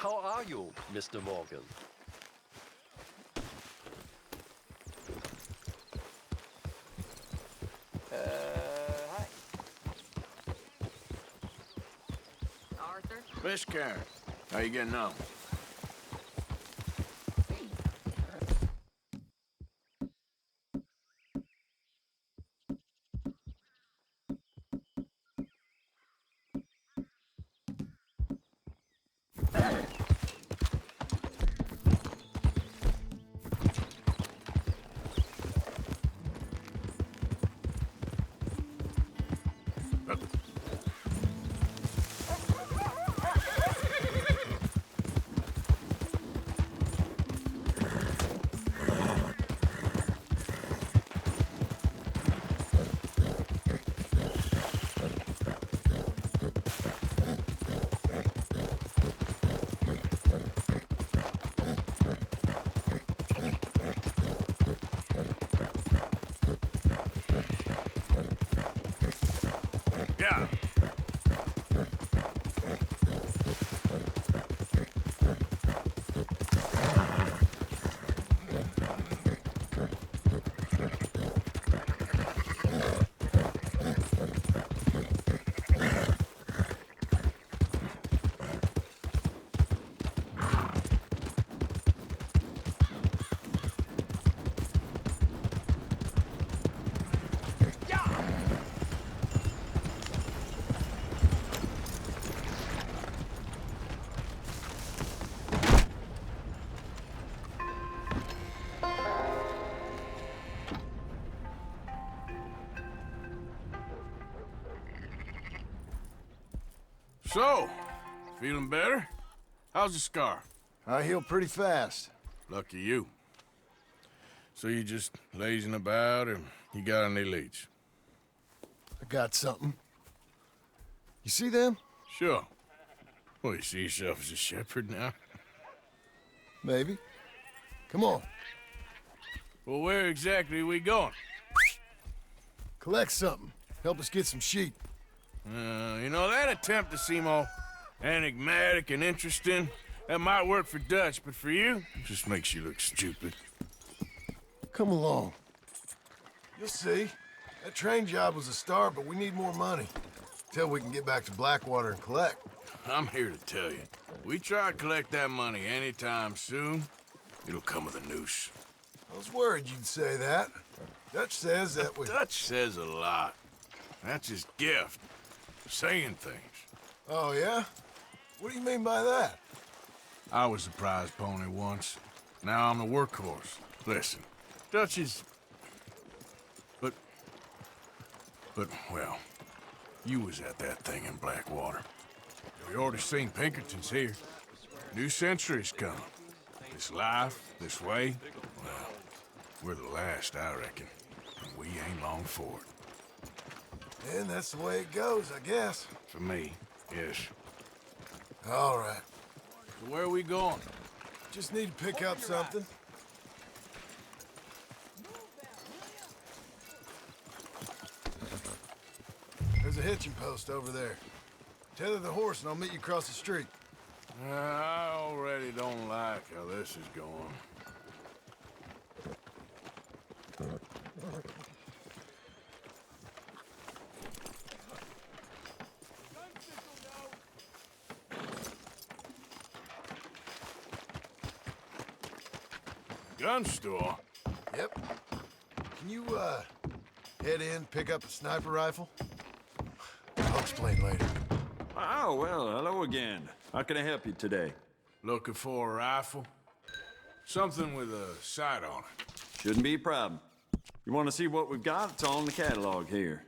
How are you, Mr. Morgan? Hi. Arthur? Miss Karen, how you getting on? Yeah. So, feeling better? How's the scar? I heal pretty fast. Lucky you. So you just lazing about, or you got any leads? I got something. You see them? Sure. Well, you see yourself as a shepherd now? Maybe. Come on. Well, where exactly are we going? Collect something. Help us get some sheep. You know, that attempt to seem all enigmatic and interesting, that might work for Dutch, but for you, it just makes you look stupid. Come along. You'll see. That train job was a start, but we need more money. Till we can get back to Blackwater and collect. I'm here to tell you, we try to collect that money anytime soon, it'll come with a noose. I was worried you'd say that. Dutch says that we... Dutch says a lot. That's his gift. Saying things. Oh, yeah? What do you mean by that? I was the prize pony once. Now I'm the workhorse. Listen, Dutch is... But, well, you was at that thing in Blackwater. We already seen Pinkertons here. New century's coming. This life, this way, well, we're the last, I reckon. And we ain't long for it. And that's the way it goes, I guess. For me, yes. All right. So where are we going? Just need to pick up something. There's a hitching post over there. Tether the horse and I'll meet you across the street. I already don't like how this is going. Gun store? Yep. Can you, head in, pick up a sniper rifle? I'll explain later. Oh, well, hello again. How can I help you today? Looking for a rifle? Something with a sight on it. Shouldn't be a problem. You want to see what we've got? It's on the catalog here.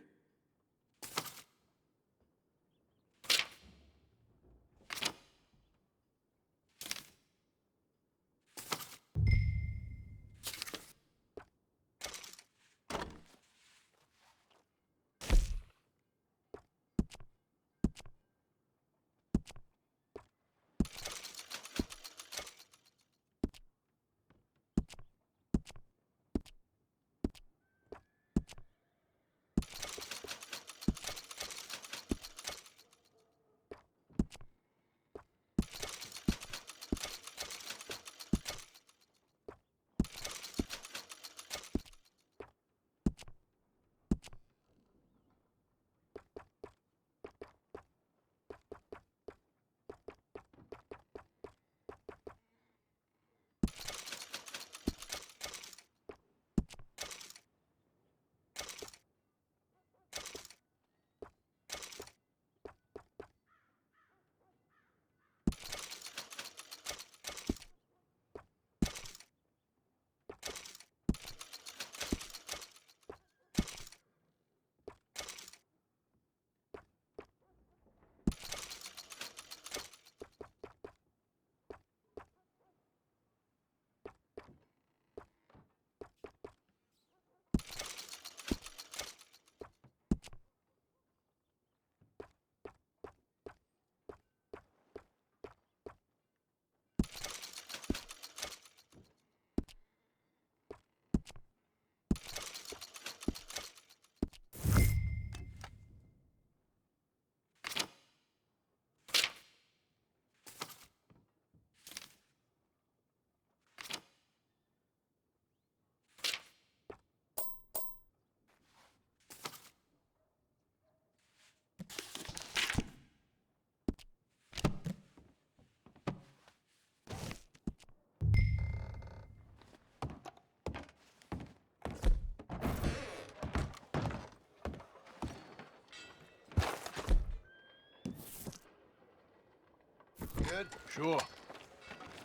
Good? Sure.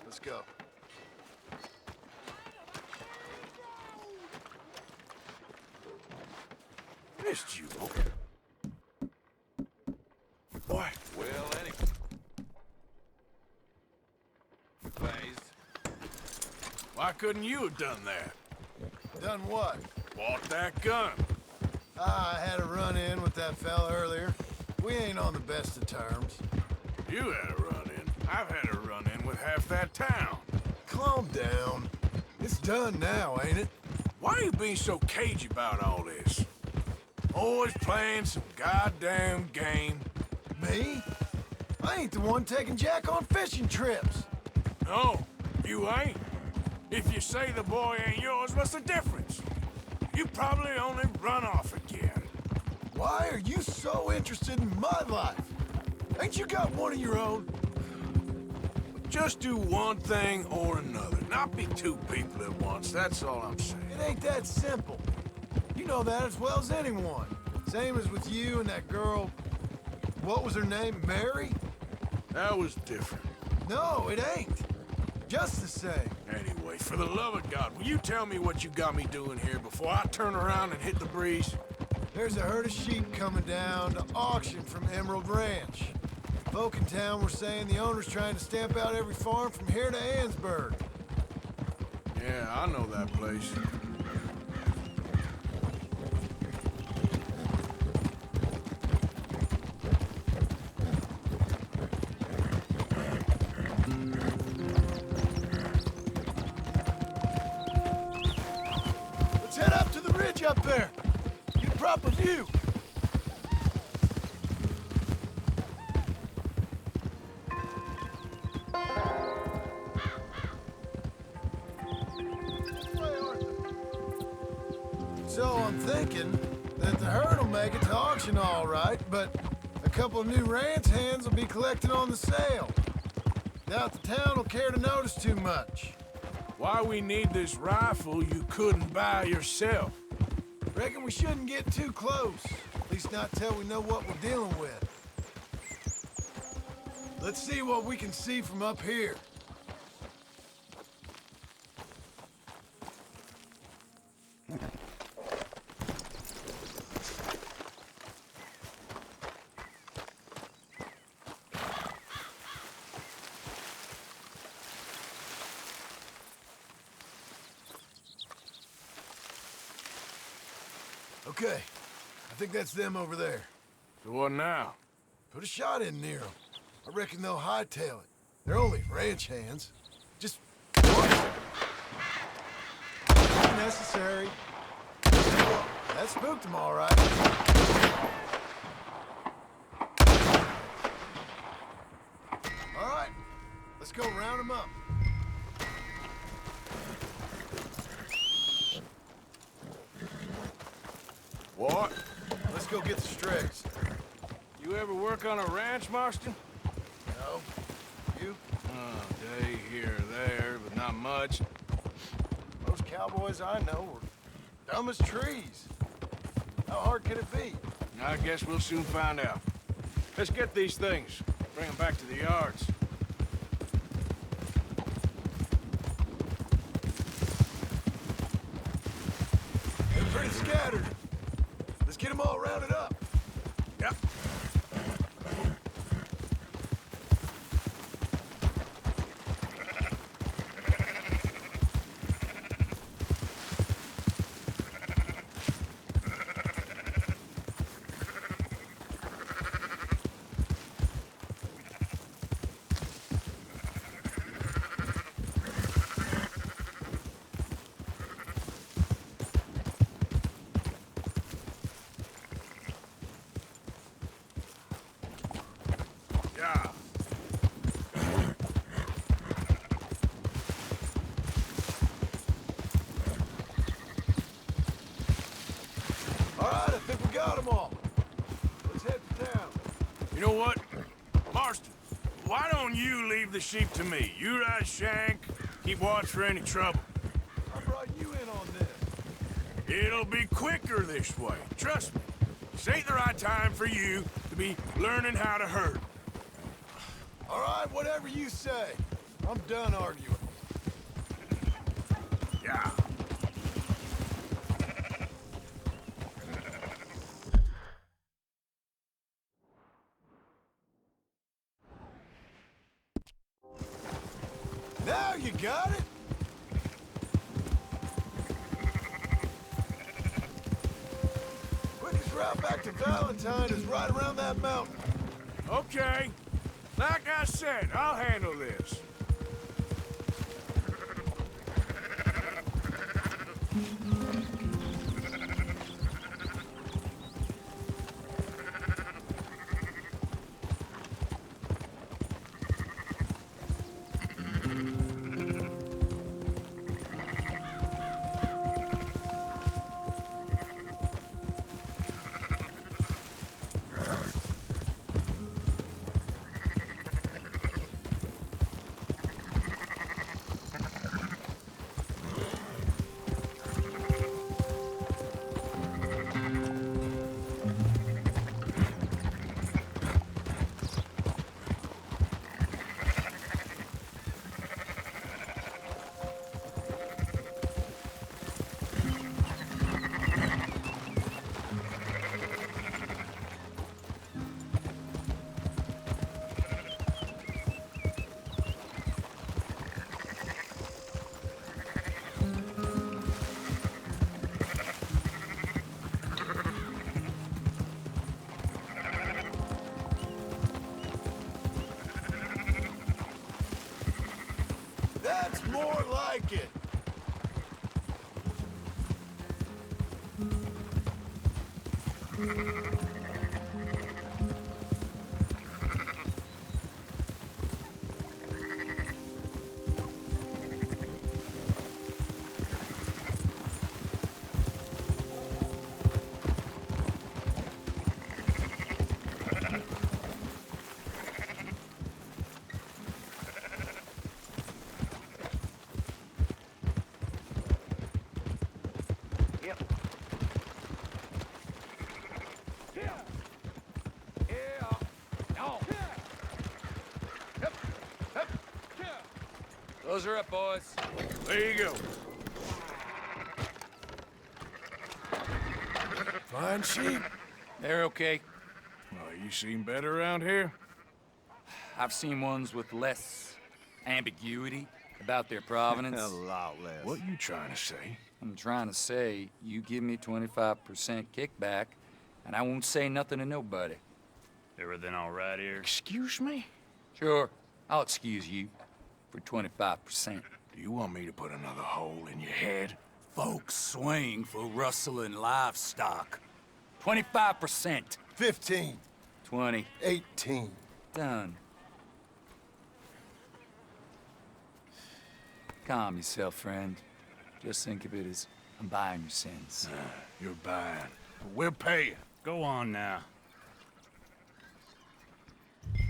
Let's go. Missed you, boy. Well, Eddie. Phased. Why couldn't you have done that? Done what? Bought that gun. I had a run-in with that fella earlier. We ain't on the best of terms. You had a run-in. I've had a run-in with half that town. Calm down. It's done now, ain't it? Why are you being so cagey about all this? Always playing some goddamn game. Me? I ain't the one taking Jack on fishing trips. No, you ain't. If you say the boy ain't yours, what's the difference? You probably only run off again. Why are you so interested in my life? Ain't you got one of your own? Just do one thing or another. Not be two people at once, that's all I'm saying. It ain't that simple. You know that as well as anyone. Same as with you and that girl... What was her name? Mary? That was different. No, it ain't. Just the same. Anyway, for the love of God, will you tell me what you got me doing here before I turn around and hit the breeze? There's a herd of sheep coming down to auction from Emerald Ranch. Folk in town were saying the owner's trying to stamp out every farm from here to Ansburg. Yeah, I know that place. Let's head up to the ridge up there. Get a proper view. So I'm thinking that the herd will make it to auction all right, but a couple of new ranch hands will be collecting on the sale. Doubt the town will care to notice too much. Why we need this rifle you couldn't buy yourself? Reckon we shouldn't get too close. At least not till we know what we're dealing with. Let's see what we can see from up here. Okay, I think that's them over there. So what now? Put a shot in near them. I reckon they'll hightail it. They're only ranch hands. Just... Necessary. That spooked them all right. All right, let's go round them up. What? Let's go get the strays. You ever work on a ranch, Marston? No? You? Day here or there, but not much. Most cowboys I know are dumb as trees. How hard could it be? I guess we'll soon find out. Let's get these things. Bring them back to the yards. They're pretty scattered. Let's get them all rounded up. Yep. Yeah. All right, I think we got them all. Let's head to town. You know what? Marston, why don't you leave the sheep to me? You ride Shank, keep watch for any trouble. I brought you in on this. It'll be quicker this way. Trust me. This ain't the right time for you to be learning how to herd. All right, whatever you say. I'm done arguing. Yeah. Now you got it? Quickest route back to Valentine is right around that mountain. Okay. Like I said, I'll handle this. That's more like it. Those are up, boys. There you go. Fine sheep. They're okay. Well, you seem better around here? I've seen ones with less ambiguity about their provenance. A lot less. What you trying to say? I'm trying to say, you give me 25% kickback, and I won't say nothing to nobody. Everything all right here? Excuse me? Sure, I'll excuse you for 25%. Do you want me to put another hole in your head? Folks swing for rustling livestock. 25%. 15. 20. 18. Done. Calm yourself, friend. Just think of it as I'm buying your sins. You're buying. We'll pay you. Go on now.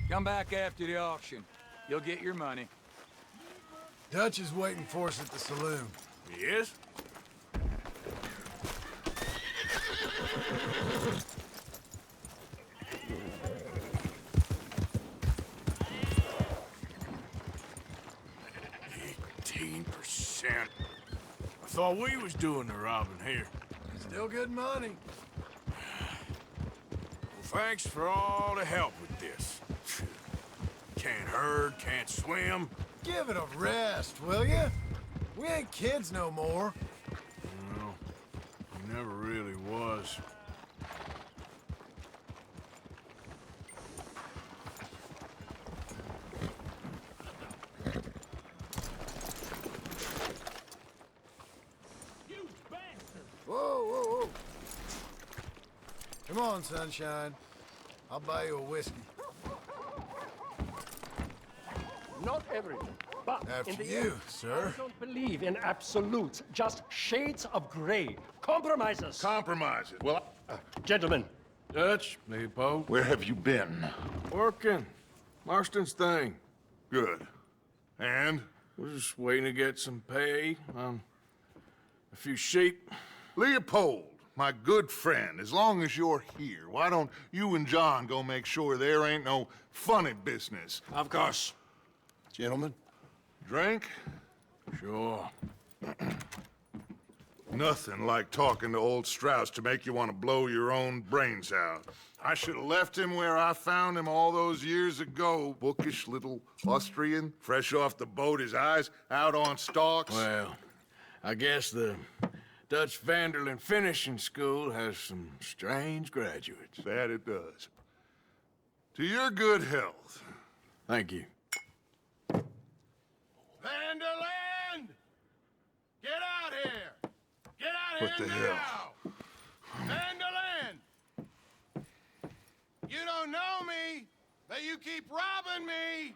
Come back after the auction. You'll get your money. Dutch is waiting for us at the saloon. He is? I thought we was doing the robbing here. Still good money. Well, thanks for all the help with this. Can't herd, can't swim. Give it a rest, will ya? We ain't kids no more. No, he never really was. Whoa, whoa, whoa. Come on, sunshine. I'll buy you a whiskey. Not everything, but After in the you, end, sir. I don't believe in absolutes, just shades of gray. Compromises. Compromises. Well, Gentlemen, Dutch, Leopold. where have you been? Working. Marston's thing. Good. And? We're just waiting to get some pay on a few sheep. Leopold, my good friend, as long as you're here, why don't you and John go make sure there ain't no funny business? Of course. Gentlemen? Drink? Sure. Nothing like talking to old Strauss to make you want to blow your own brains out. I should have left him where I found him all those years ago. Bookish little Austrian, fresh off the boat, his eyes out on stalks. Well, I guess the Dutch Vanderlyn Finishing School has some strange graduates. That it does. To your good health. Thank you. Vanderland! Get out here! Get out What here the now! hell? Vanderland! You don't know me, but you keep robbing me!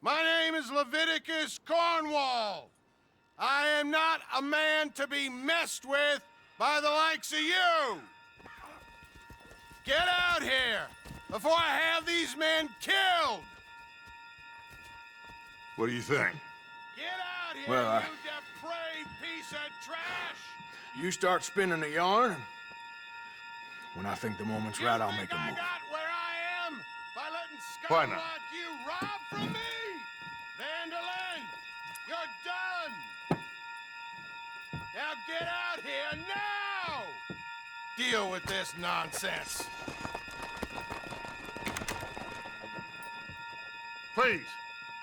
My name is Leviticus Cornwall. I am not a man to be messed with by the likes of you! Get out here before I have these men killed! What do you think? Get out here, Well, you depraved piece of trash! You start spinning the yarn. When I think the moment's right, I'll make a I move. got where I am by letting Why scum not? like you rob from me! Vanderlyn, you're done! Now get out here now! Deal with this nonsense. Please,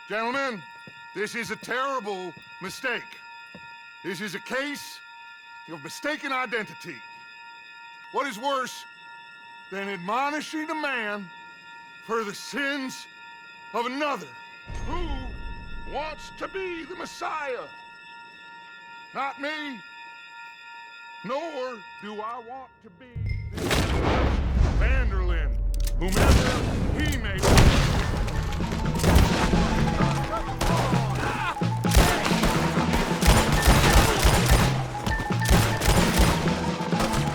gentlemen, this is a terrible mistake. This is a case of mistaken identity. What is worse than admonishing a man for the sins of another who wants to be the Messiah? Not me, nor do I want to be this Vanderlyn, whomever he may be.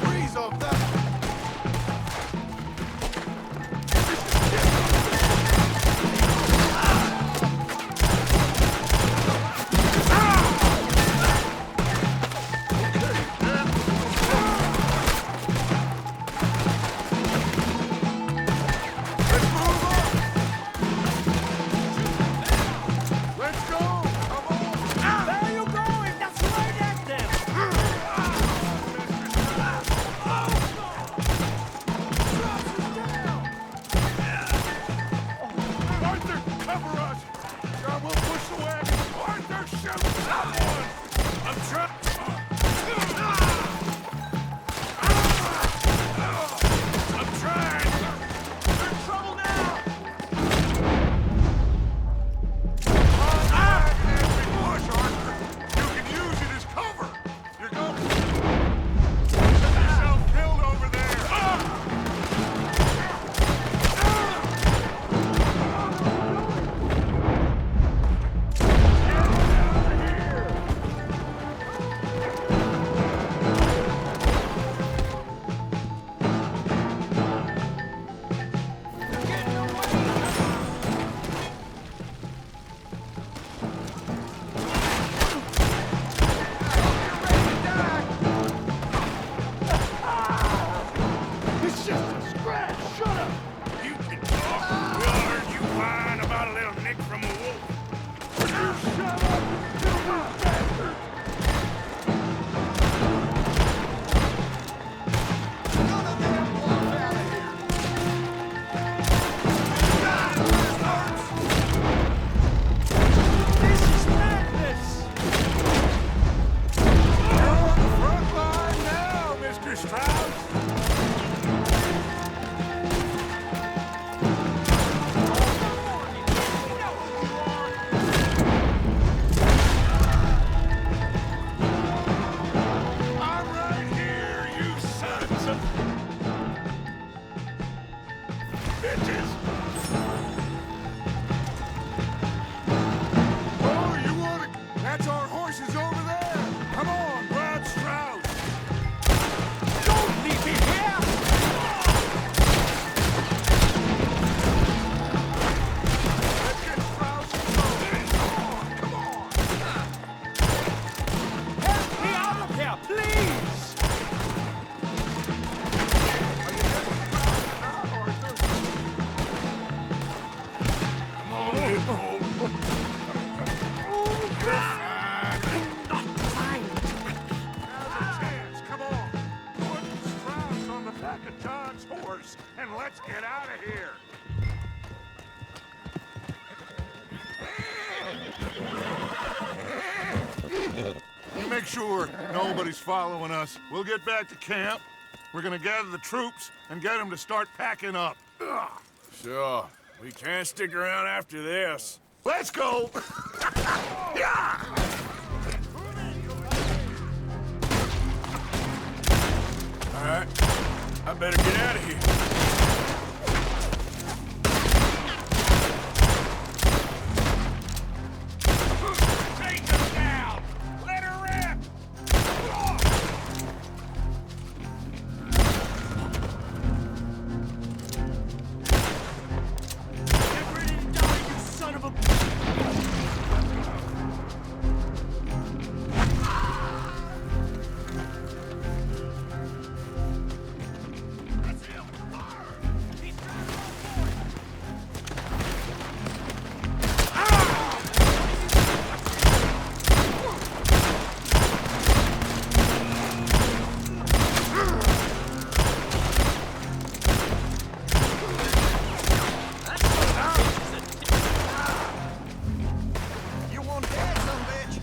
Freeze off that! Let's get out of here. You make sure nobody's following us. We'll get back to camp. We're gonna gather the troops and get them to start packing up. Sure. We can't stick around after this. Let's go! Yeah! All right. I better get out of here. Take her down! Let her rip! Get ready to die, you son of a... You want that, son of a bitch?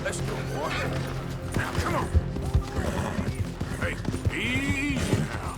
Let's go, boy. Now, come on. Hey, easy now.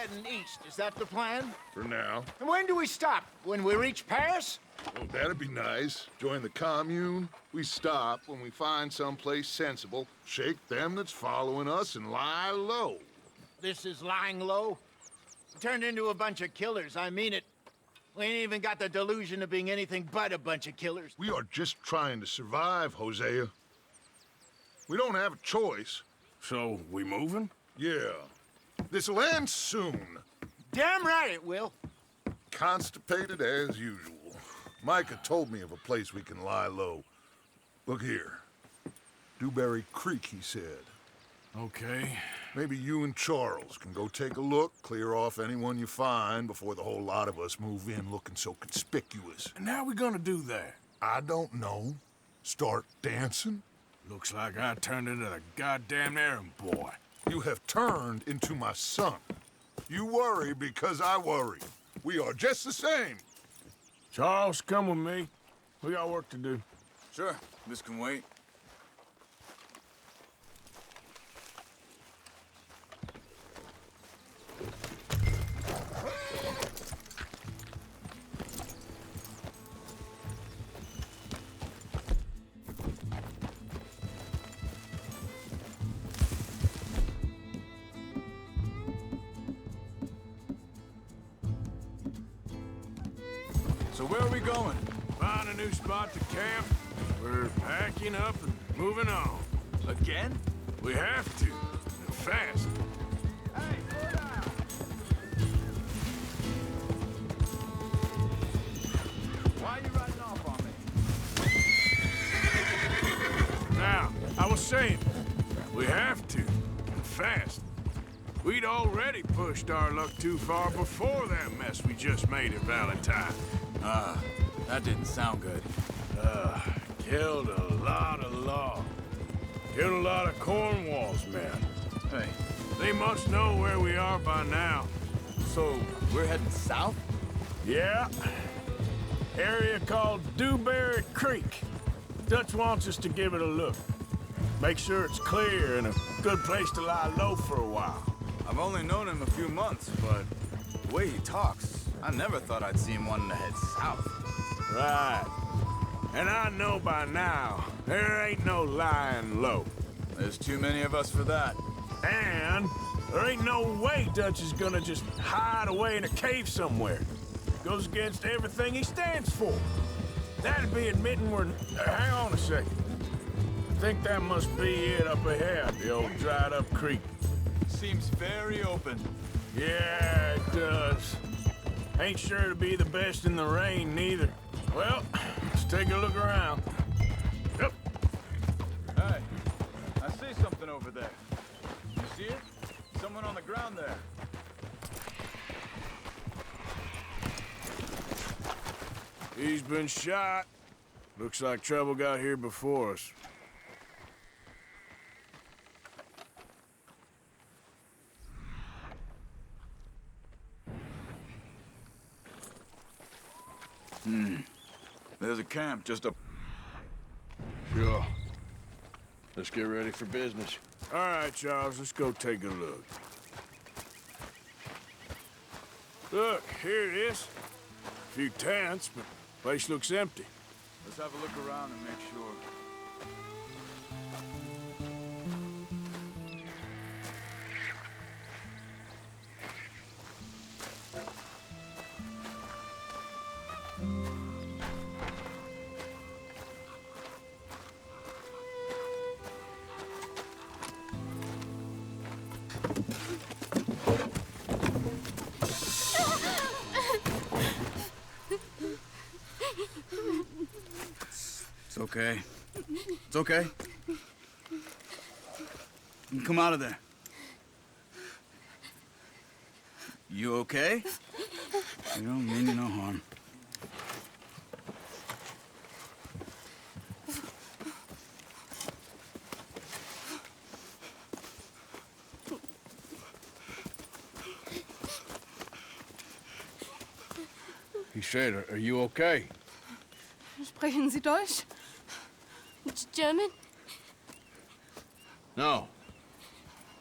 heading east. Is that the plan? For now. And when do we stop? When we reach Paris? Oh, that'd be nice. Join the commune. We stop when we find someplace sensible, shake them that's following us, and lie low. This is lying low? We turned into a bunch of killers, I mean it. We ain't even got the delusion of being anything but a bunch of killers. We are just trying to survive, Hosea. We don't have a choice. So, we moving? Yeah. This'll end soon. Damn right it will. Constipated as usual. Micah told me of a place we can lie low. Look here. Dewberry Creek, he said. Okay. Maybe you and Charles can go take a look, clear off anyone you find before the whole lot of us move in looking so conspicuous. And how we gonna do that? I don't know. Start dancing? Looks like I turned into the goddamn errand boy. You have turned into my son. You worry because I worry. We are just the same. Charles, come with me. We got work to do. Sure, this can wait. So where are we going? Find a new spot to camp. We're packing up and moving on. Again? We have to. And fast. Hey, slow down! Why are you riding off on me? Now, I was saying, we have to. And fast. We'd already pushed our luck too far before that mess we just made at Valentine. That didn't sound good. Killed a lot of law. Killed a lot of Cornwall's men. Hey, They must know where we are by now. so we're heading south? Yeah. Area called Dewberry Creek. Dutch wants us to give it a look. Make sure it's clear and a good place to lie low for a while. I've only known him a few months, but the way he talks, I never thought I'd see him wanting to head south. Right. And I know by now, there ain't no lying low. There's too many of us for that. And there ain't no way Dutch is gonna just hide away in a cave somewhere. Goes against everything he stands for. That'd be admitting we're... hang on a second. I think that must be it up ahead, the old dried-up creek. Seems very open. Yeah, it does. Ain't sure to be the best in the rain, neither. Well, let's take a look around. Yep. Hey, I see something over there. You see it? Someone on the ground there. He's been shot. Looks like trouble got here before us. There's a camp just up. Sure. Let's get ready for business. All right, Charles, let's go take a look. Look, here it is. A few tents, but the place looks empty. Let's have a look around and make sure. It's okay. It's okay. You can come out of there. You okay? You don't mean you no harm. He said, are you okay? Sprechen Sie Deutsch? German? No.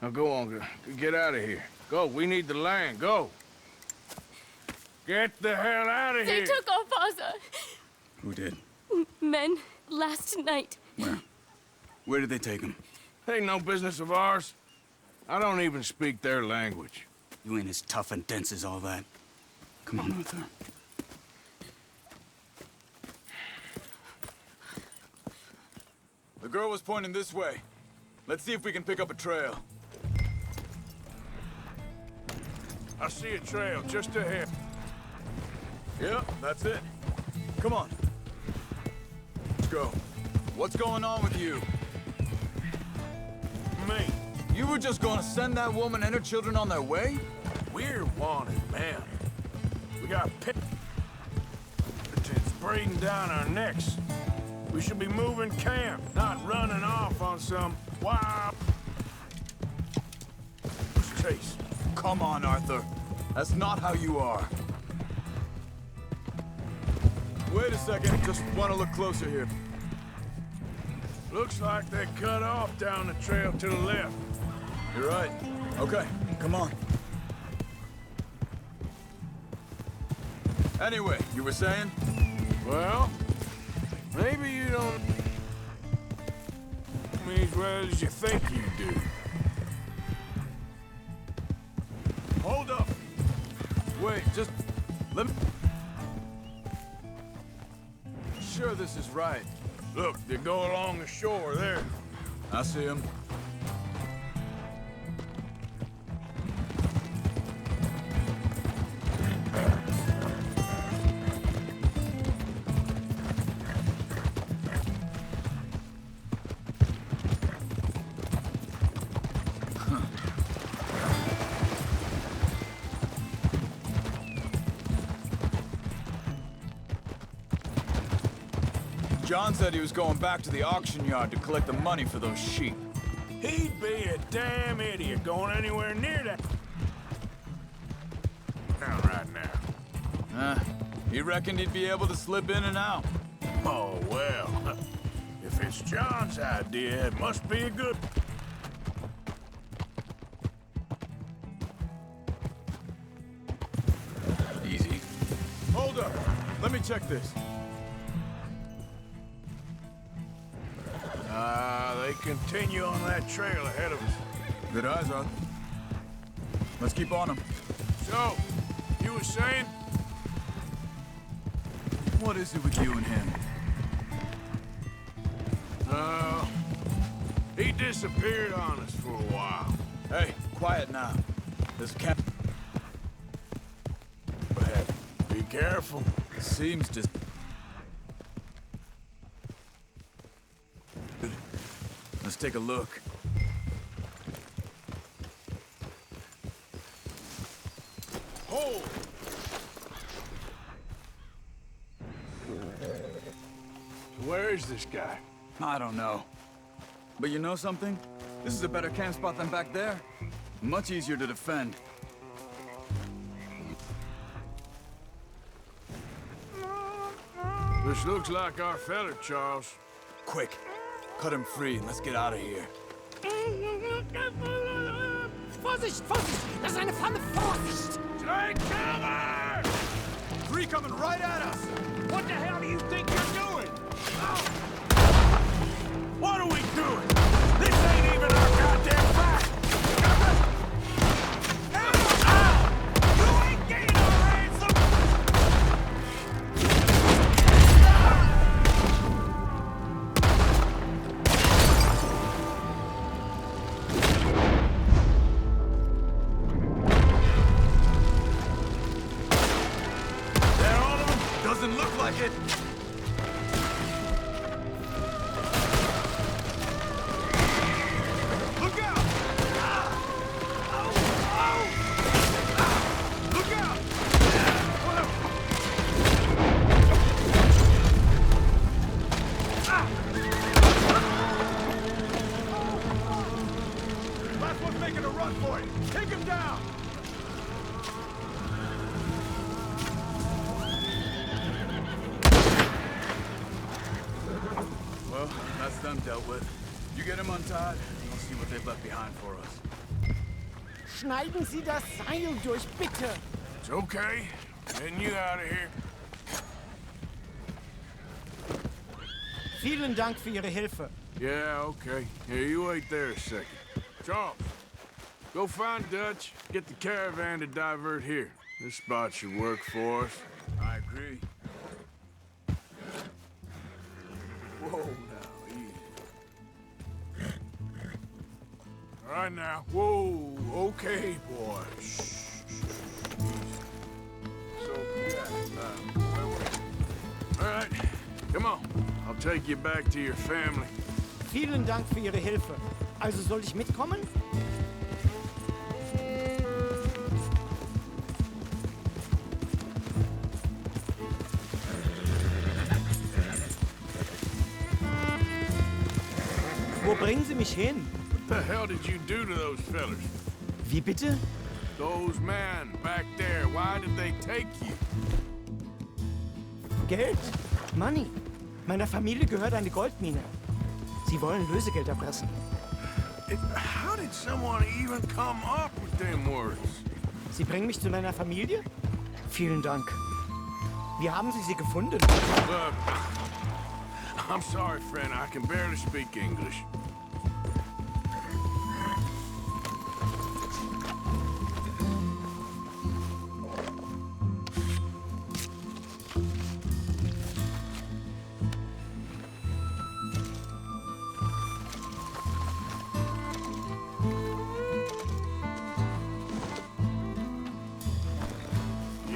Now go on, get out of here. Go, we need the land, go. Get the hell out of They here! took off Ozza. Who did? Men, last night. Where? Where did they take him? Ain't no business of ours. I don't even speak their language. You ain't as tough and dense as all that. Come on, Arthur. The girl was pointing this way. Let's see if we can pick up a trail. I see a trail just ahead. Yep, that's it. Come on. Let's go. What's going on with you? Me. You were just gonna send that woman and her children on their way? We're wanted, man. We got Pinkertons breathing down our necks. We should be moving camp, not running off on some wild chase. Come on, Arthur. That's not how you are. Wait a second, just want to look closer here. Looks like they cut off down the trail to the left. You're right. Okay, come on. Anyway, you were saying? Well, maybe you don't me as well as you think you do. Hold up. Wait, just let me... Sure this is right. Look, they go along the shore there. I see him. John said he was going back to the auction yard to collect the money for those sheep. He'd be a damn idiot going anywhere near that town right now. He reckoned he'd be able to slip in and out. Oh, well. If it's John's idea, it must be a good... Easy. Hold up. Let me check this. They continue on that trail ahead of us. Good eyes, Arthur. Let's keep on him. So, you were saying? What is it with you and him? He disappeared on us for a while. Hey, quiet now. This camp... Be careful. Seems just... Let's take a look. Hold! Where is this guy? I don't know. But you know something? This is a better camp spot than back there. Much easier to defend. This looks like our fella, Charles. Quick, cut him free and let's get out of here. Vorsicht, Vorsicht! Das ist eine Falle! Vorsicht! Take cover! Three coming right at us! What the hell do you think you're doing? What are we doing? This ain't even our goddamn fight! You ain't getting our ransom! They're all of them? Doesn't look like it. That's them dealt with. You get them untied, I'll see what they've left behind for us. schneiden Sie das Seil durch, bitte. It's okay. Getting you out of here. Vielen Dank für Ihre Hilfe. Yeah, okay. Here, you wait there a second. Charles, go find Dutch. Get the caravan to divert here. This spot should work for us. I agree. Whoa, now, easy. All right, now. Whoa, okay, boy. Shh. So, yeah, where were we? All right, come on. I'll take you back to your family. Vielen Dank für Ihre Hilfe. Also soll ich mitkommen? Wo bringen Sie mich hin? What the hell did you do to those fellas? Wie bitte? Those men back there, why did they take you? Geld. Money. Meiner Familie gehört eine Goldmine. Sie wollen Lösegeld erpressen. How did someone even come up with them words? Sie bringen mich zu meiner Familie? Vielen Dank. Wie haben Sie gefunden? Look, I'm sorry, friend. I can barely speak English.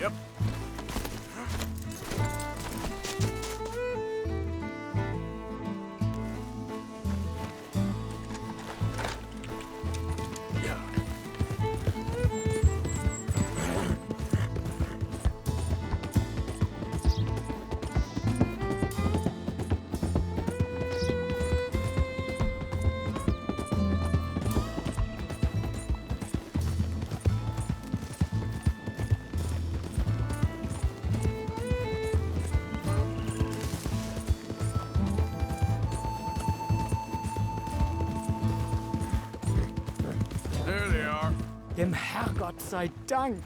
Yep. There they are. Dem Herrgott sei Dank.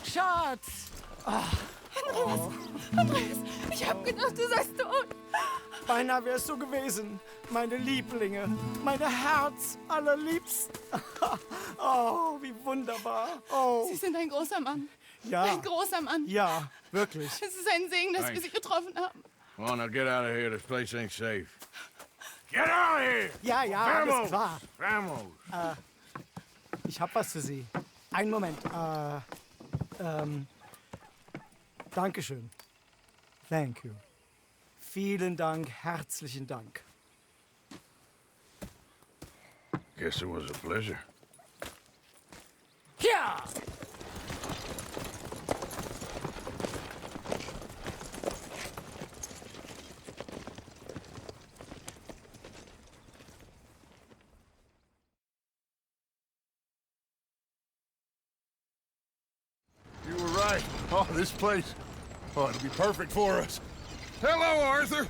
Schatz! Andreas, ich hab gedacht, du seist tot. Beinahe wär's so gewesen. Meine Lieblinge, meine Herz allerliebsten. Oh, wie wunderbar. Oh. Sie sind ein großer Mann. Ja. Ein großer Mann. Ja, wirklich. Es ist ein Segen, dass wir Sie getroffen haben. Come on, now get out of here. This place ain't safe. Get out of here! Ja, ja, alles klar. Vamos! Ich hab was für Sie. Einen Moment. Dankeschön. Thank you. Vielen Dank, herzlichen Dank. Guess it was a pleasure. Ja! You were right. Oh, this place. Oh, it'll be perfect for us. Hello, Arthur.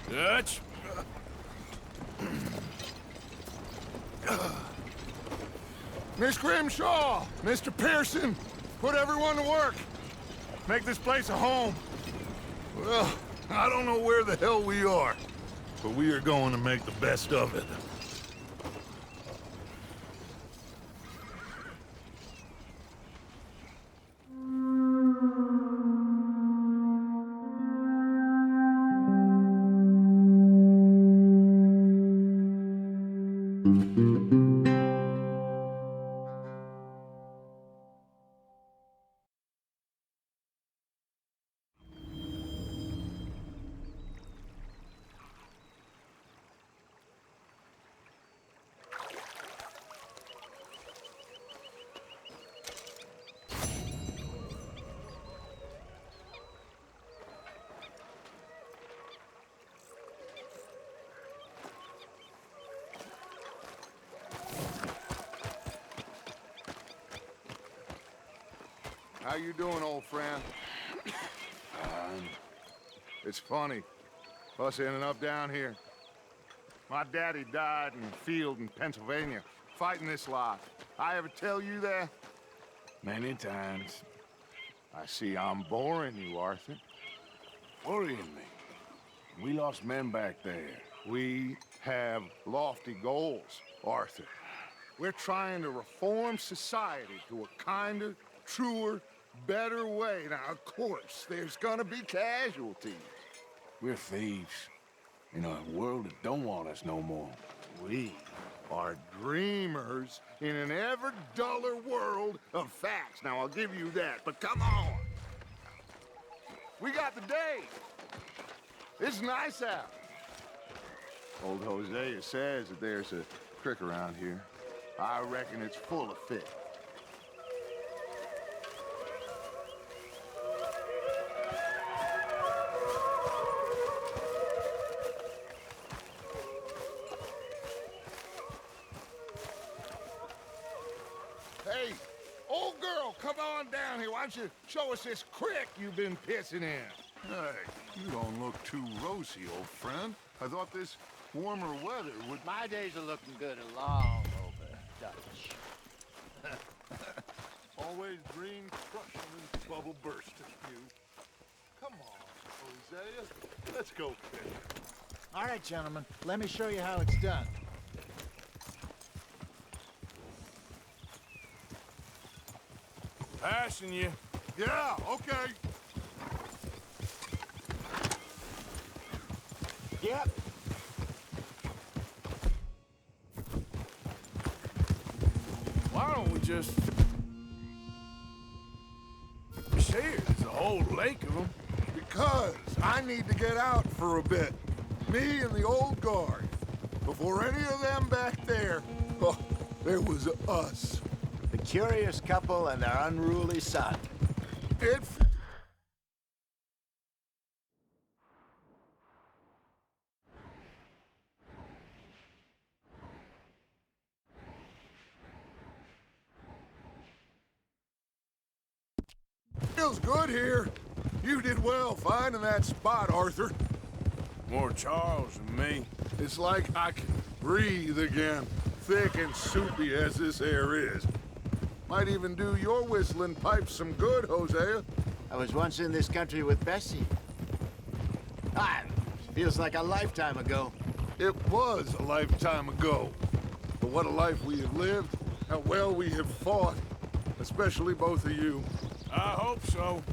Dutch? Miss Grimshaw, Mr. Pearson, put everyone to work. Make this place a home. Well, I don't know where the hell we are, but we are going to make the best of it. How you doing, old friend? It's funny, us ending up down here. My daddy died in the field in Pennsylvania fighting this life. I ever tell you that? Many times. I see I'm boring you, Arthur. Worrying me. We lost men back there. We have lofty goals, Arthur. We're trying to reform society to a kinder, truer, better way. Now, of course, there's gonna be casualties. We're thieves. In a world that don't want us no more. We are dreamers in an ever duller world of facts. Now, I'll give you that, but come on. We got the day. It's nice out. Old Hosea says that there's a creek around here. I reckon it's full of fish. Hey, old girl, come on down here. Why don't you show us this creek you've been pissing in? Hey, you don't look too rosy, old friend. I thought this warmer weather would... My days are looking good along over, Dutch. Always dream crushing and bubble bursting, you. Come on, Hosea. Let's go, kid. All right, gentlemen, let me show you how it's done. Passing you. Yeah, okay. Yep. Why don't we just... See, there's a whole lake of them. Because I need to get out for a bit. Me and the old guard. Before any of them back there, oh, there was us. The curious couple and their unruly son. It... feels good here. You did well finding that spot, Arthur. More Charles than me. It's like I can breathe again, thick and soupy as this air is. Might even do your whistling pipes some good, Hosea. I was once in this country with Bessie. Feels like a lifetime ago. It was a lifetime ago. But what a life we have lived, how well we have fought. Especially both of you. I hope so.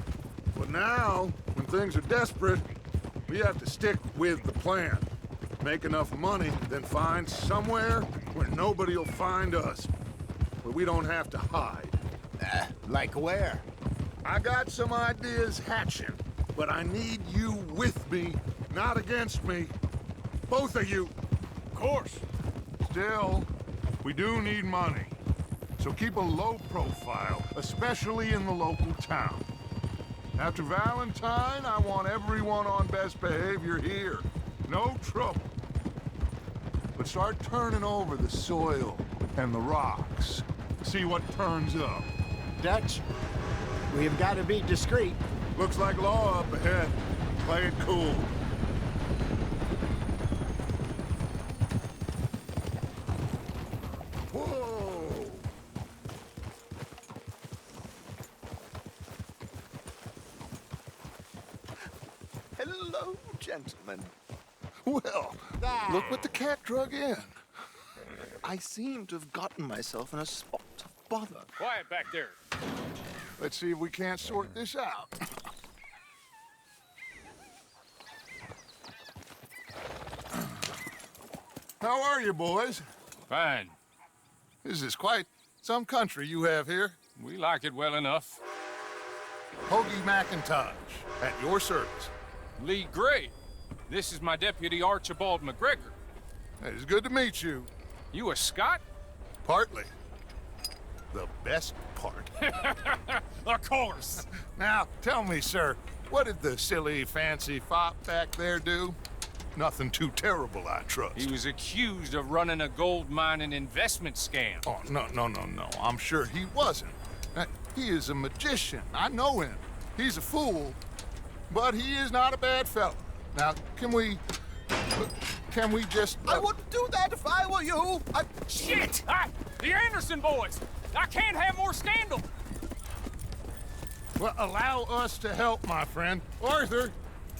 But now, when things are desperate, we have to stick with the plan. Make enough money, then find somewhere where nobody will find us. Where we don't have to hide. Like where? I got some ideas hatching, but I need you with me, not against me. Both of you. Of course. Still, we do need money. So keep a low profile, especially in the local town. After Valentine, I want everyone on best behavior here. No trouble. But start turning over the soil and the rocks. See what turns up. Dutch, we've got to be discreet. Looks like law up ahead. Play it cool. Whoa! Hello, gentlemen. Well, look what the cat drug in. I seem to have gotten myself in a spot of bother. Quiet back there. Let's see if we can't sort this out. How are you, boys? Fine. This is quite some country you have here. We like it well enough. Hoagie McIntosh, at your service. Lee Gray. This is my deputy, Archibald McGregor. It's good to meet you. You a Scot? Partly. The best part. Of course. Now, tell me, sir, what did the silly, fancy fop back there do? Nothing too terrible, I trust. He was accused of running a gold mining investment scam. Oh, no. I'm sure he wasn't. He is a magician. I know him. He's a fool, but he is not a bad fellow. Now, can we just... I wouldn't do that if I were you. Shit! The Anderson boys! I can't have more scandal! Well, allow us to help, my friend. Arthur,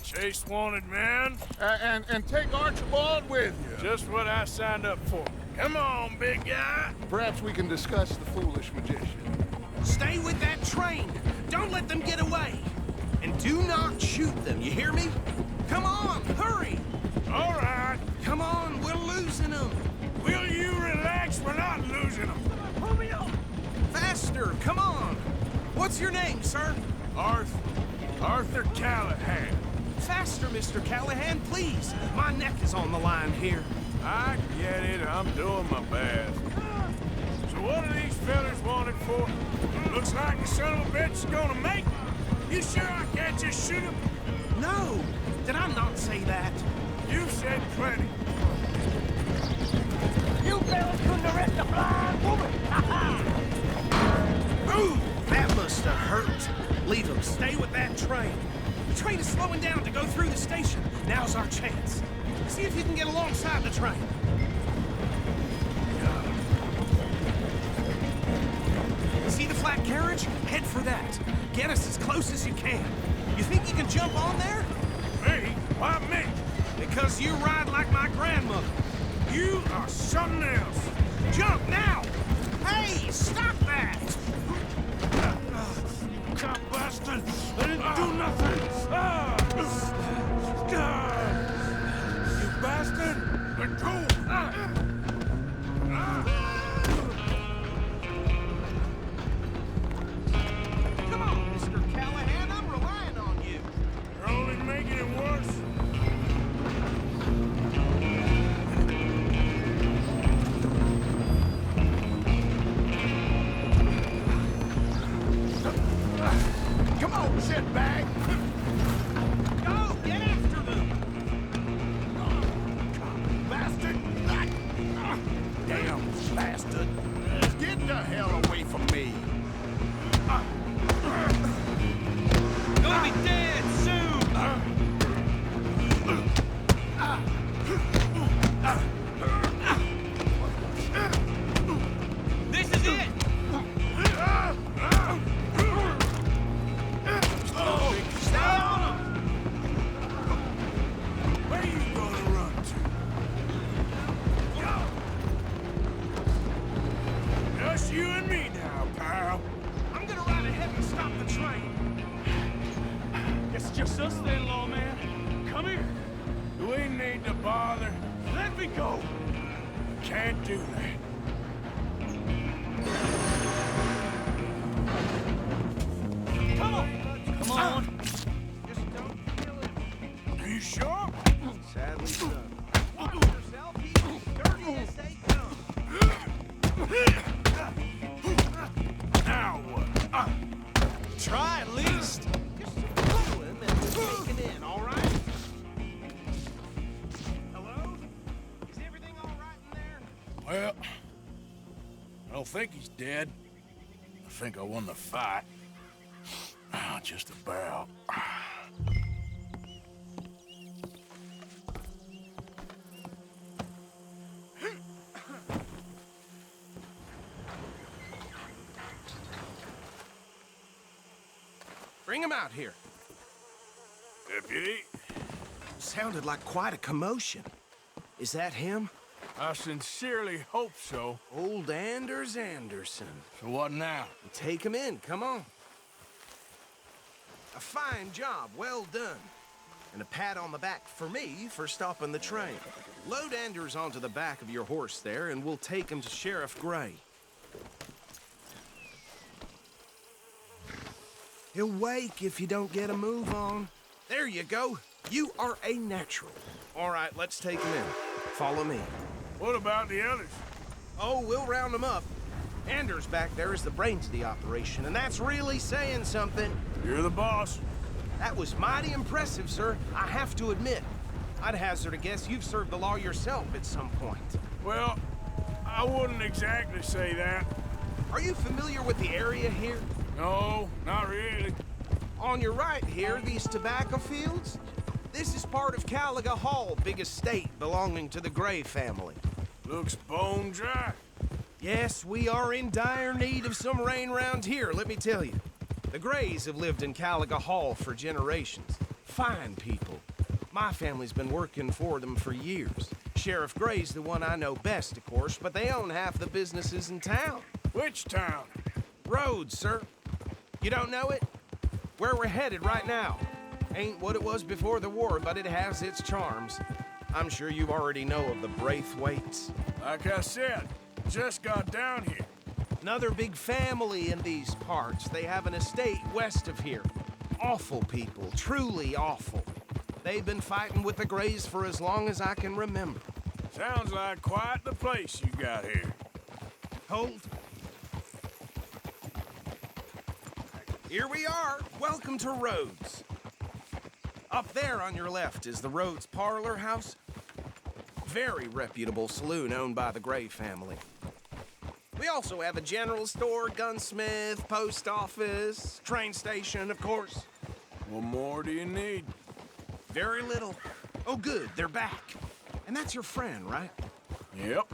Chase wanted man. and take Archibald with you. Just what I signed up for. Come on, big guy. Perhaps we can discuss the foolish magician. Stay with that train. Don't let them get away. And do not shoot them, you hear me? Come on, hurry! All right. Come on, we're losing them. Will you relax? We're not losing them. Pull me up! Faster, come on! What's your name, sir? Arthur Callahan. Faster, Mr. Callahan, please. My neck is on the line here. I get it. I'm doing my best. So what are these fellas wanted for? Looks like the son of a bitch is gonna make it. You sure I can't just shoot him? No! Did I not say that? You said plenty. You fellas couldn't arrest a blind woman! Ooh, that must have hurt. Leave them. Stay with that train. The train is slowing down to go through the station. Now's our chance. See if you can get alongside the train. See the flat carriage? Head for that. Get us as close as you can. You think you can jump on there? Me? Why me? Because you ride like my grandmother. You are something else. Jump now! Hey, stop that! Cop bastard! I didn't do nothing! You bastard! Let go! Come on, Mr. Callahan, I'm relying on you. You're only making it worse. Come on, shitbag! Go, get after them! Bastard! Damn bastard! Get the hell away from me! Gonna be dead soon! This is it! Stay on them! Where are you gonna run to? Just you and me now, pal. I'm gonna ride ahead and stop the train. It's just us then, lawman. Come here. Do we need to bother? Let me go. Can't do that. Come on. Come on. Just don't kill it. Are you sure? Sadly so. Watch yourself, he's as dirty as they come. Now what? Try at least. Just some fooling and we're taking in, all right? Hello? Is everything all right in there? Well, I don't think he's dead. I think I won the fight. Just about. Bring him out here. Deputy, Sounded like quite a commotion. Is that him? I sincerely hope so. Old Anders Anderson. So what now? Take him in, come on. A fine job, well done. And a pat on the back for me for stopping the train. Load Anders onto the back of your horse there, and we'll take him to Sheriff Gray. He'll wake if you don't get a move on. There you go. You are a natural. All right, let's take him in. Follow me. What about the others? Oh, we'll round them up. Anders back there is the brains of the operation, and that's really saying something. You're the boss. That was mighty impressive, sir. I have to admit. I'd hazard a guess you've served the law yourself at some point. Well, I wouldn't exactly say that. Are you familiar with the area here? No, not really. On your right here, these tobacco fields? This is part of Caliga Hall, big estate belonging to the Gray family. Looks bone dry. Yes, we are in dire need of some rain round here, let me tell you. The Grays have lived in Caliga Hall for generations. Fine people. My family's been working for them for years. Sheriff Gray's the one I know best, of course, but they own half the businesses in town. Which town? Rhodes, sir. You don't know it? Where we're headed right now. Ain't what it was before the war, but it has its charms. I'm sure you already know of the Braithwaites. Like I said, just got down here. Another big family in these parts. They have an estate west of here. Awful people, truly awful. They've been fighting with the Grays for as long as I can remember. Sounds like quite the place you got here. Hold. Here we are. Welcome to Rhodes. Up there on your left is the Rhodes Parlor House. Very reputable saloon owned by the Gray family. We also have a general store, gunsmith, post office, train station, of course. What more do you need? Very little. Oh, good, they're back. And that's your friend, right? Yep.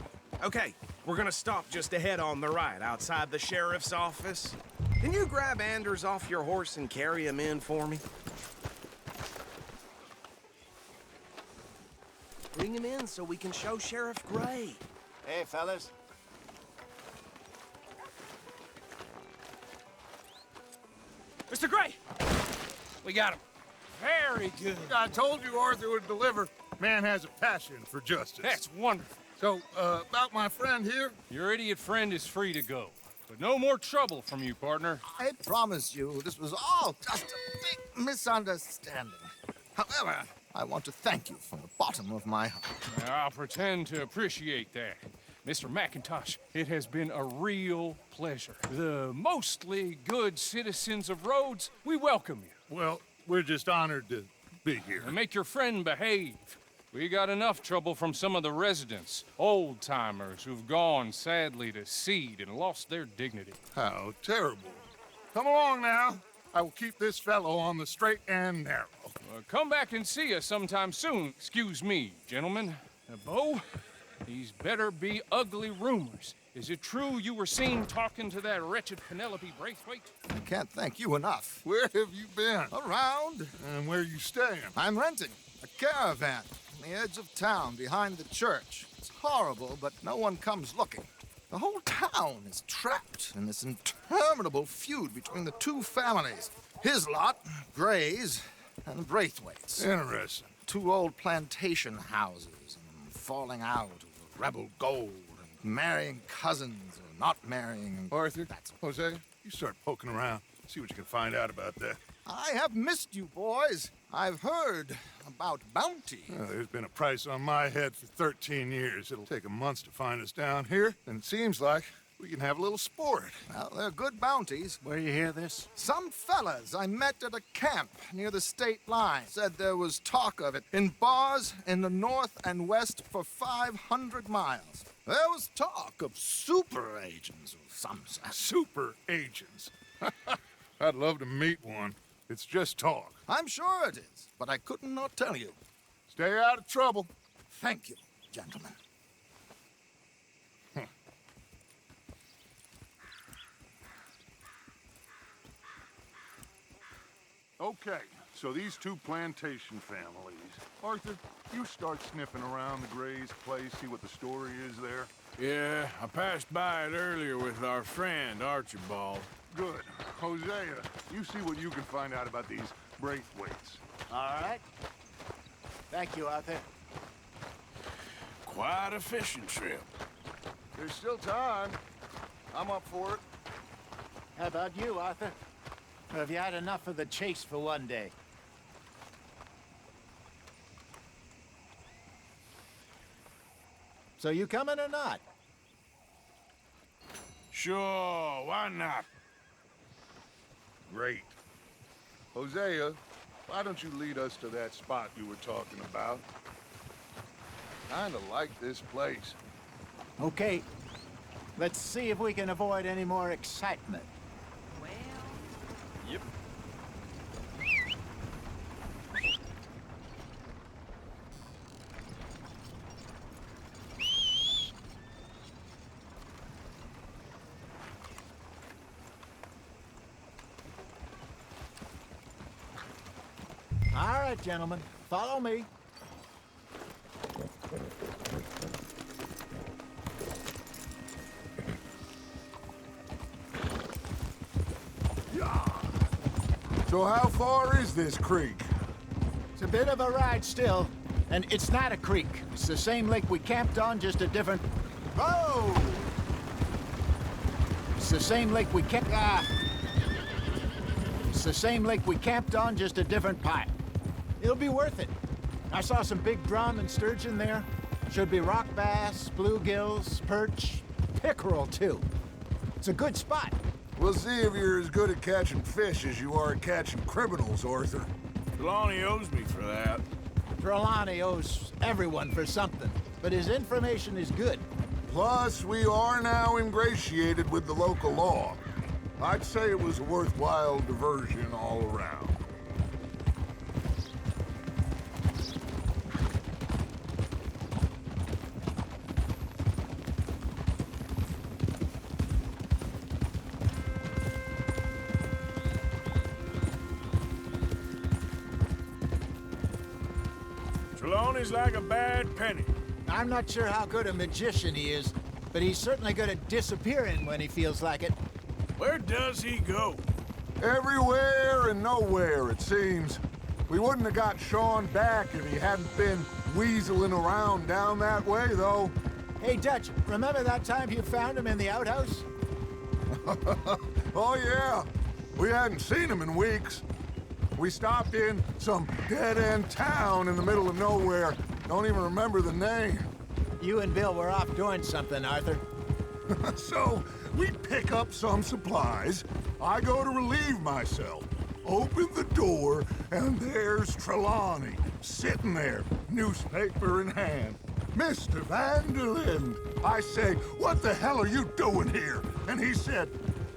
Okay, we're gonna stop just ahead on the right, outside the sheriff's office. Can you grab Anders off your horse and carry him in for me? Bring him in so we can show Sheriff Gray. Hey, fellas. Mr. Gray! We got him. Very good. I told you Arthur would deliver. Man has a passion for justice. That's wonderful. So, about my friend here? Your idiot friend is free to go. But no more trouble from you, partner. I promise you, this was all just a big misunderstanding. However, I want to thank you from the bottom of my heart. I'll pretend to appreciate that. Mr. McIntosh, it has been a real pleasure. The mostly good citizens of Rhodes, we welcome you. Well, we're just honored to be here. And make your friend behave. We got enough trouble from some of the residents, old-timers who've gone, sadly, to seed and lost their dignity. How terrible. Come along now. I will keep this fellow on the straight and narrow. Come back and see us sometime soon. Excuse me, gentlemen. Bo, these better be ugly rumors. Is it true you were seen talking to that wretched Penelope Braithwaite? I can't thank you enough. Where have you been? Around. And where are you staying? I'm renting a caravan on the edge of town behind the church. It's horrible, but no one comes looking. The whole town is trapped in this interminable feud between the two families. His lot, Gray's, and Braithwaite's. Interesting. Two old plantation houses and falling out over rebel gold and marrying cousins or not marrying. Arthur, Jose, you start poking around. See what you can find out about that. I have missed you, boys. I've heard about bounty. There's been a price on my head for 13 years. It'll take a month to find us down here, and it seems like we can have a little sport. Well, they're good bounties. Where you hear this? Some fellas I met at a camp near the state line said there was talk of it in bars in the north and west for 500 miles. There was talk of super agents of some sort. Super agents? I'd love to meet one. It's just talk. I'm sure it is, but I couldn't not tell you. Stay out of trouble. Thank you, gentlemen. Okay, so these two plantation families. Arthur, you start sniffing around the Gray's place, see what the story is there. Yeah, I passed by it earlier with our friend, Archibald. Good. Hosea, you see what you can find out about these Braithwaites. All right. Thank you, Arthur. Quite a fishing trip. There's still time. I'm up for it. How about you, Arthur? Or have you had enough of the chase for one day? So you coming or not? Sure, why not? Great. Hosea, why don't you lead us to that spot you were talking about? Kinda like this place. Okay. Let's see if we can avoid any more excitement. Yep. All right, gentlemen, follow me. So how far is this creek? It's a bit of a ride still, and it's not a creek. It's the same lake we camped on, just a different... Oh! It's the same lake we camped... It's the same lake we camped on, just a different pipe. It'll be worth it. I saw some big drum and sturgeon there. Should be rock bass, bluegills, perch, pickerel, too. It's a good spot. We'll see if you're as good at catching fish as you are at catching criminals, Arthur. Trelawney owes me for that. Trelawney owes everyone for something, but his information is good. Plus, we are now ingratiated with the local law. I'd say it was a worthwhile diversion all around. Trelawney's like a bad penny. I'm not sure how good a magician he is, but he's certainly good at disappearing when he feels like it. Where does he go? Everywhere and nowhere, it seems. We wouldn't have got Sean back if he hadn't been weaseling around down that way, though. Hey, Dutch, remember that time you found him in the outhouse? Oh, yeah. We hadn't seen him in weeks. We stopped in some dead-end town in the middle of nowhere. Don't even remember the name. You and Bill were off doing something, Arthur. So, we pick up some supplies. I go to relieve myself. Open the door, and there's Trelawney, sitting there, newspaper in hand. Mr. Vanderlyn. I say, what the hell are you doing here? And he said,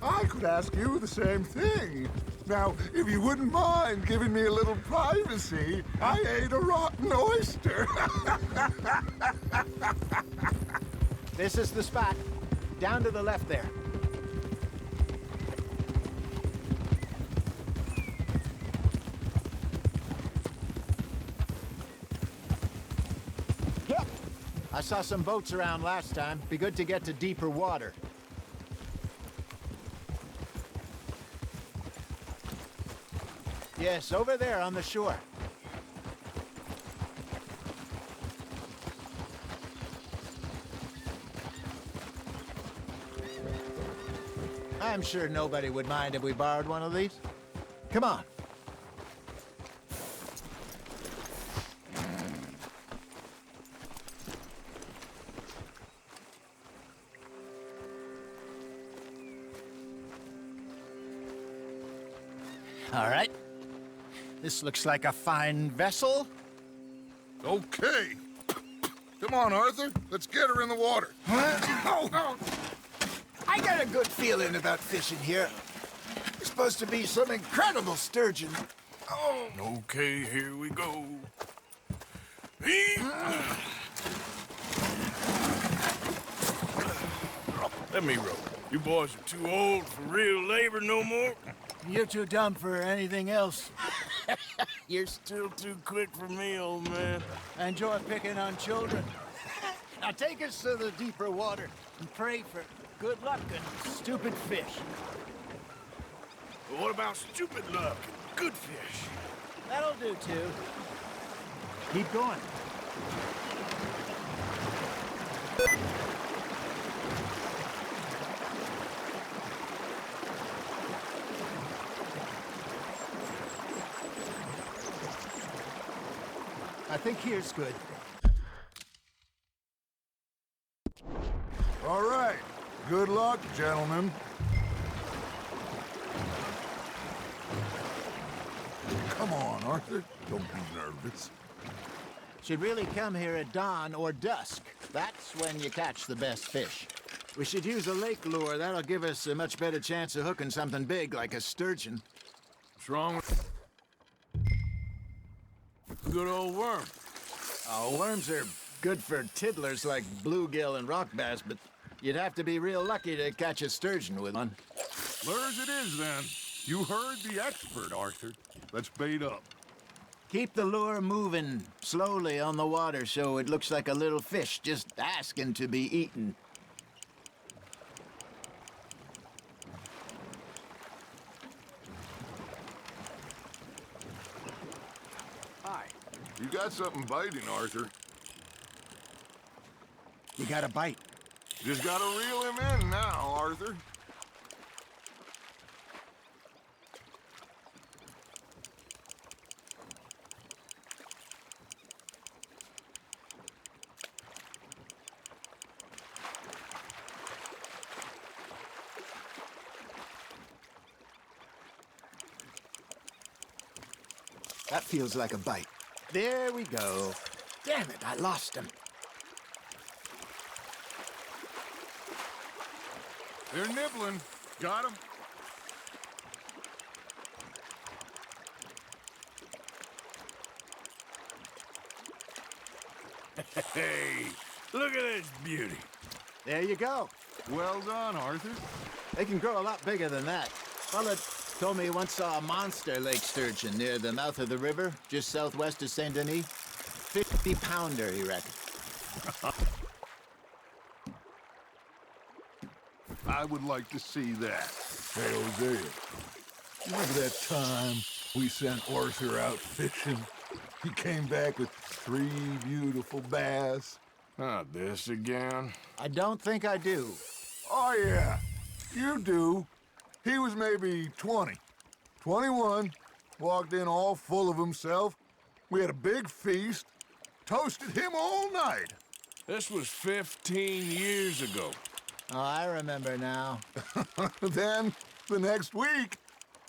I could ask you the same thing. Now, if you wouldn't mind giving me a little privacy, I ate a rotten oyster. This is the spot. Down to the left there. Yep. I saw some boats around last time. Be good to get to deeper water. Yes, over there on the shore. I'm sure nobody would mind if we borrowed one of these. Come on. All right. This looks like a fine vessel. Okay. Come on, Arthur. Let's get her in the water. Oh. I got a good feeling about fishing here. There's supposed to be some incredible sturgeon. Oh. Okay, here we go. Let me row. You boys are too old for real labor no more. You're too dumb for anything else. You're still too quick for me, old man. I enjoy picking on children. Now take us to the deeper water and pray for good luck and stupid fish. But what about stupid luck and good fish? That'll do, too. Keep going. I think here's good. All right. Good luck, gentlemen. Come on, Arthur. Don't be nervous. Should really come here at dawn or dusk. That's when you catch the best fish. We should use a lake lure. That'll give us a much better chance of hooking something big like a sturgeon. What's wrong with... Good old worm. Oh, worms are good for tiddlers like bluegill and rock bass, but you'd have to be real lucky to catch a sturgeon with one. Lures it is, then. You heard the expert, Arthur. Let's bait up. Keep the lure moving slowly on the water so it looks like a little fish just asking to be eaten. Hi. You got something biting, Arthur. You got a bite. Just gotta reel him in now, Arthur. That feels like a bite. There we go. Damn it, I lost him. They're nibbling. Got him. Hey, look at this beauty. There you go. Well done, Arthur. They can grow a lot bigger than that. Fella told me he once saw a monster lake sturgeon near the mouth of the river, just southwest of Saint Denis. 50-pounder, he reckoned. I would like to see that. Hey, Hosea, you remember that time we sent Arthur out fishing? He came back with 3 beautiful bass. Not this again. I don't think I do. Oh, yeah, you do. He was maybe 20, 21, walked in all full of himself. We had a big feast, toasted him all night. This was 15 years ago. Oh, I remember now. Then, the next week,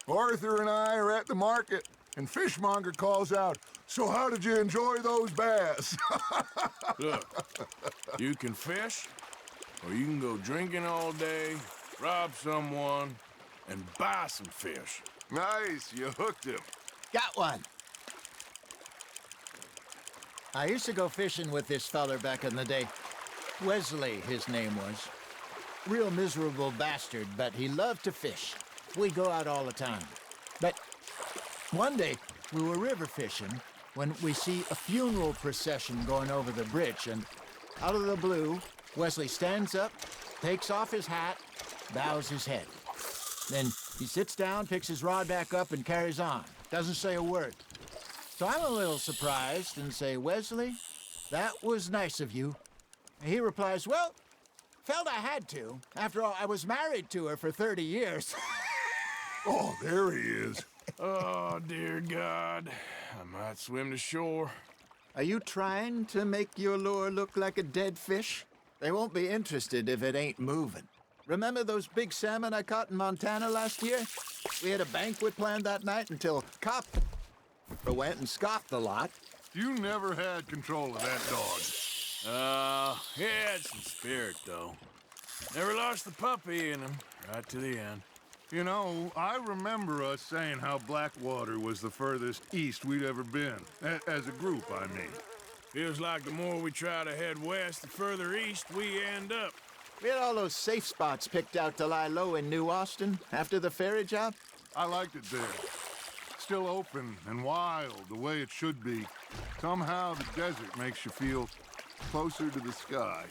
Arthur and I are at the market, and Fishmonger calls out, "So how did you enjoy those bass?" Look, you can fish, or you can go drinking all day, rob someone, and buy some fish. Nice, you hooked him. Got one. I used to go fishing with this feller back in the day. Wesley, his name was. Real miserable bastard, but he loved to fish. We'd go out all the time. But one day, we were river fishing when we see a funeral procession going over the bridge, and out of the blue, Wesley stands up, takes off his hat, bows his head. Then he sits down, picks his rod back up, and carries on. Doesn't say a word. So I'm a little surprised and say, "Wesley, that was nice of you." And he replies, "Well, felt I had to. After all, I was married to her for 30 years. Oh, there he is. Oh, dear God. I might swim to shore. Are you trying to make your lure look like a dead fish? They won't be interested if it ain't moving. Remember those big salmon I caught in Montana last year? We had a banquet planned that night until Cop went and scoffed a lot. You never had control of that dog. He had some spirit, though. Never lost the puppy in him, right to the end. You know, I remember us saying how Blackwater was the furthest east we'd ever been. As a group, I mean. Feels like the more we try to head west, the further east we end up. We had all those safe spots picked out to lie low in New Austin after the ferry job. I liked it there. Still open and wild, the way it should be. Somehow the desert makes you feel closer to the sky.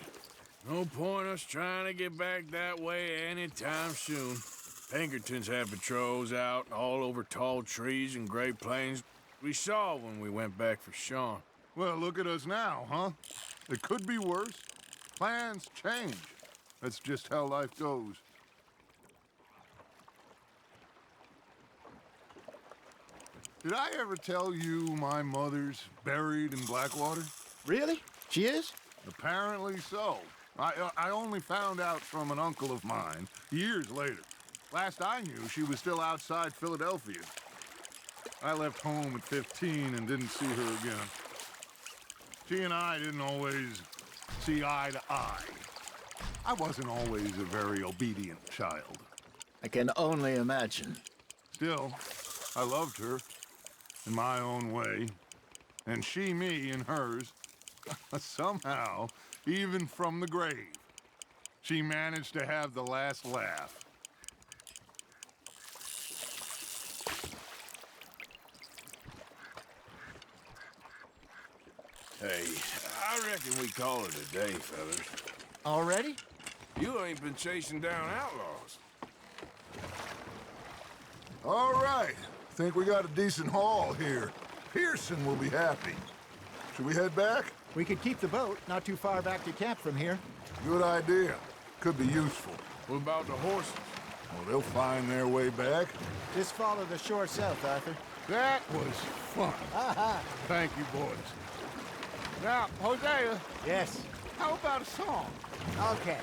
No point us trying to get back that way anytime soon. Pinkertons had patrols out all over tall trees and Great Plains. We saw when we went back for Sean. Well, look at us now, huh? It could be worse. Plans change. That's just how life goes. Did I ever tell you my mother's buried in Blackwater? Really? She is? Apparently so. I only found out from an uncle of mine years later. Last I knew, she was still outside Philadelphia. I left home at 15 and didn't see her again. She and I didn't always see eye to eye. I wasn't always a very obedient child. I can only imagine. Still, I loved her in my own way, and she me in hers. Somehow, even from the grave, she managed to have the last laugh. Hey, I reckon we call it a day, fellas. Already? You ain't been chasing down outlaws. All right. Think we got a decent haul here. Pearson will be happy. Should we head back? We could keep the boat not too far back to camp from here. Good idea. Could be useful. What about the horses? Well, they'll find their way back. Just follow the shore south, Arthur. That was fun. Thank you, boys. Now, Hosea. Yes. How about a song? Okay.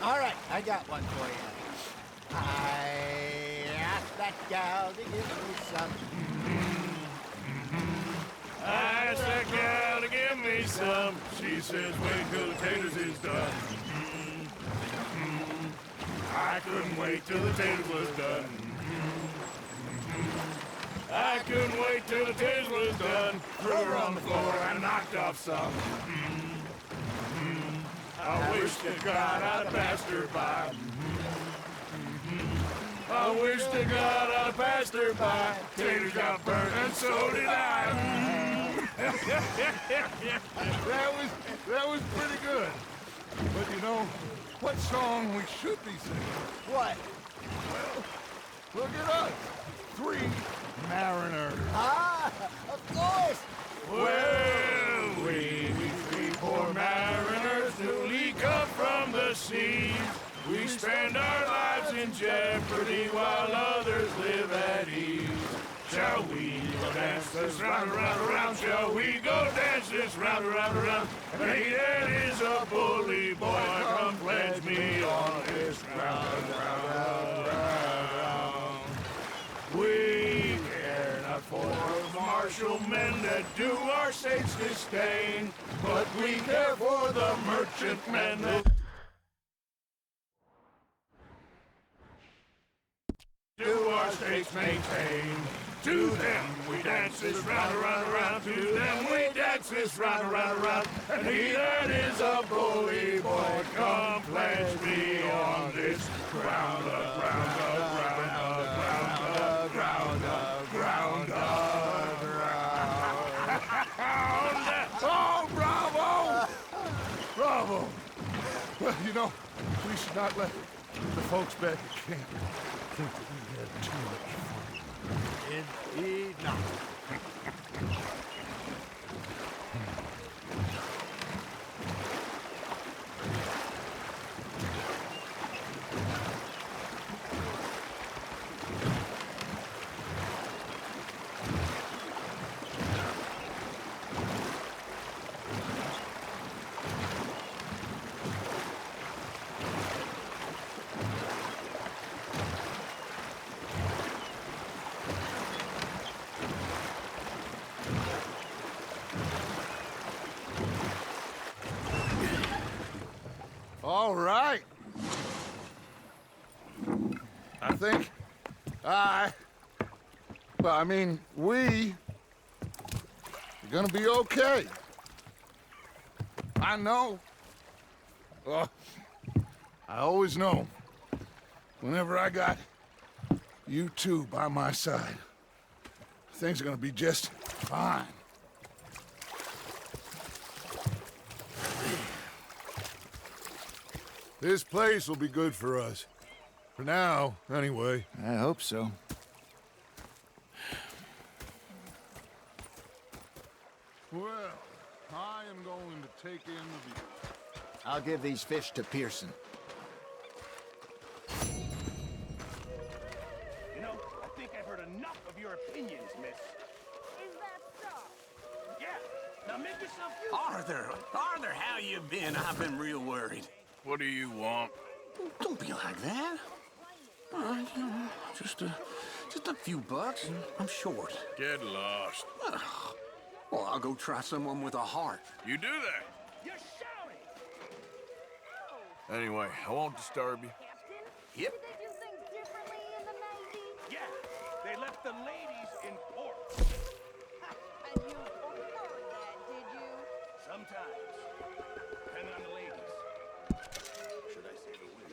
All right, I got one for you. I asked that gal to give me some. I asked that gal to give me some. She says, wait till the taters is done. I couldn't wait till the taters was done. I couldn't wait till the taters was done. Threw her on the floor and knocked off some. I wish to God I'd passed her by. I wish to God I'd passed her by. Taters got burnt and so did I. That was pretty good. But you know, what song we should be singing? What? Well, look at us. 3 mariners. Ah, of course. Well, we poor mariners newly come from the seas. We spend our lives in jeopardy while others live at ease. Shall we go dance this round, around, around? Shall we go dance this round, around, around? Hey, that is a bully boy. Come pledge me on this round, round, round. We care not for martial men that do our state's disdain, but we care for the merchantmen that do our states maintain. To them we dance this round, around, around. To them we dance this round, around, around. And he that is a bully boy, come pledge me on this ground, ground, ground, ground, ground, ground, ground. Oh, bravo! Bravo! Well, you know, we should not let the folks back at camp think that we had too much fun. Indeed not. All right. I think we are gonna be okay. I know. I always know. Whenever I got you two by my side, things are gonna be just fine. This place will be good for us. For now, anyway. I hope so. Well, I am going to take in the view. I'll give these fish to Pearson. You know, I think I've heard enough of your opinions, miss. Is that so? Yeah. Now make yourself useful. Arthur, how you been? I've been real worried. What do you want? Don't be like that. You know, just a few bucks, and I'm short. Get lost. Well, I'll go try someone with a heart. You do that. You're shouting! Anyway, I won't disturb you. Yep. Did they do things differently in the Navy? Yeah, they left the ladies in port. And you preferred that, did you? Sometimes. Depending on the ladies. Should I say the women?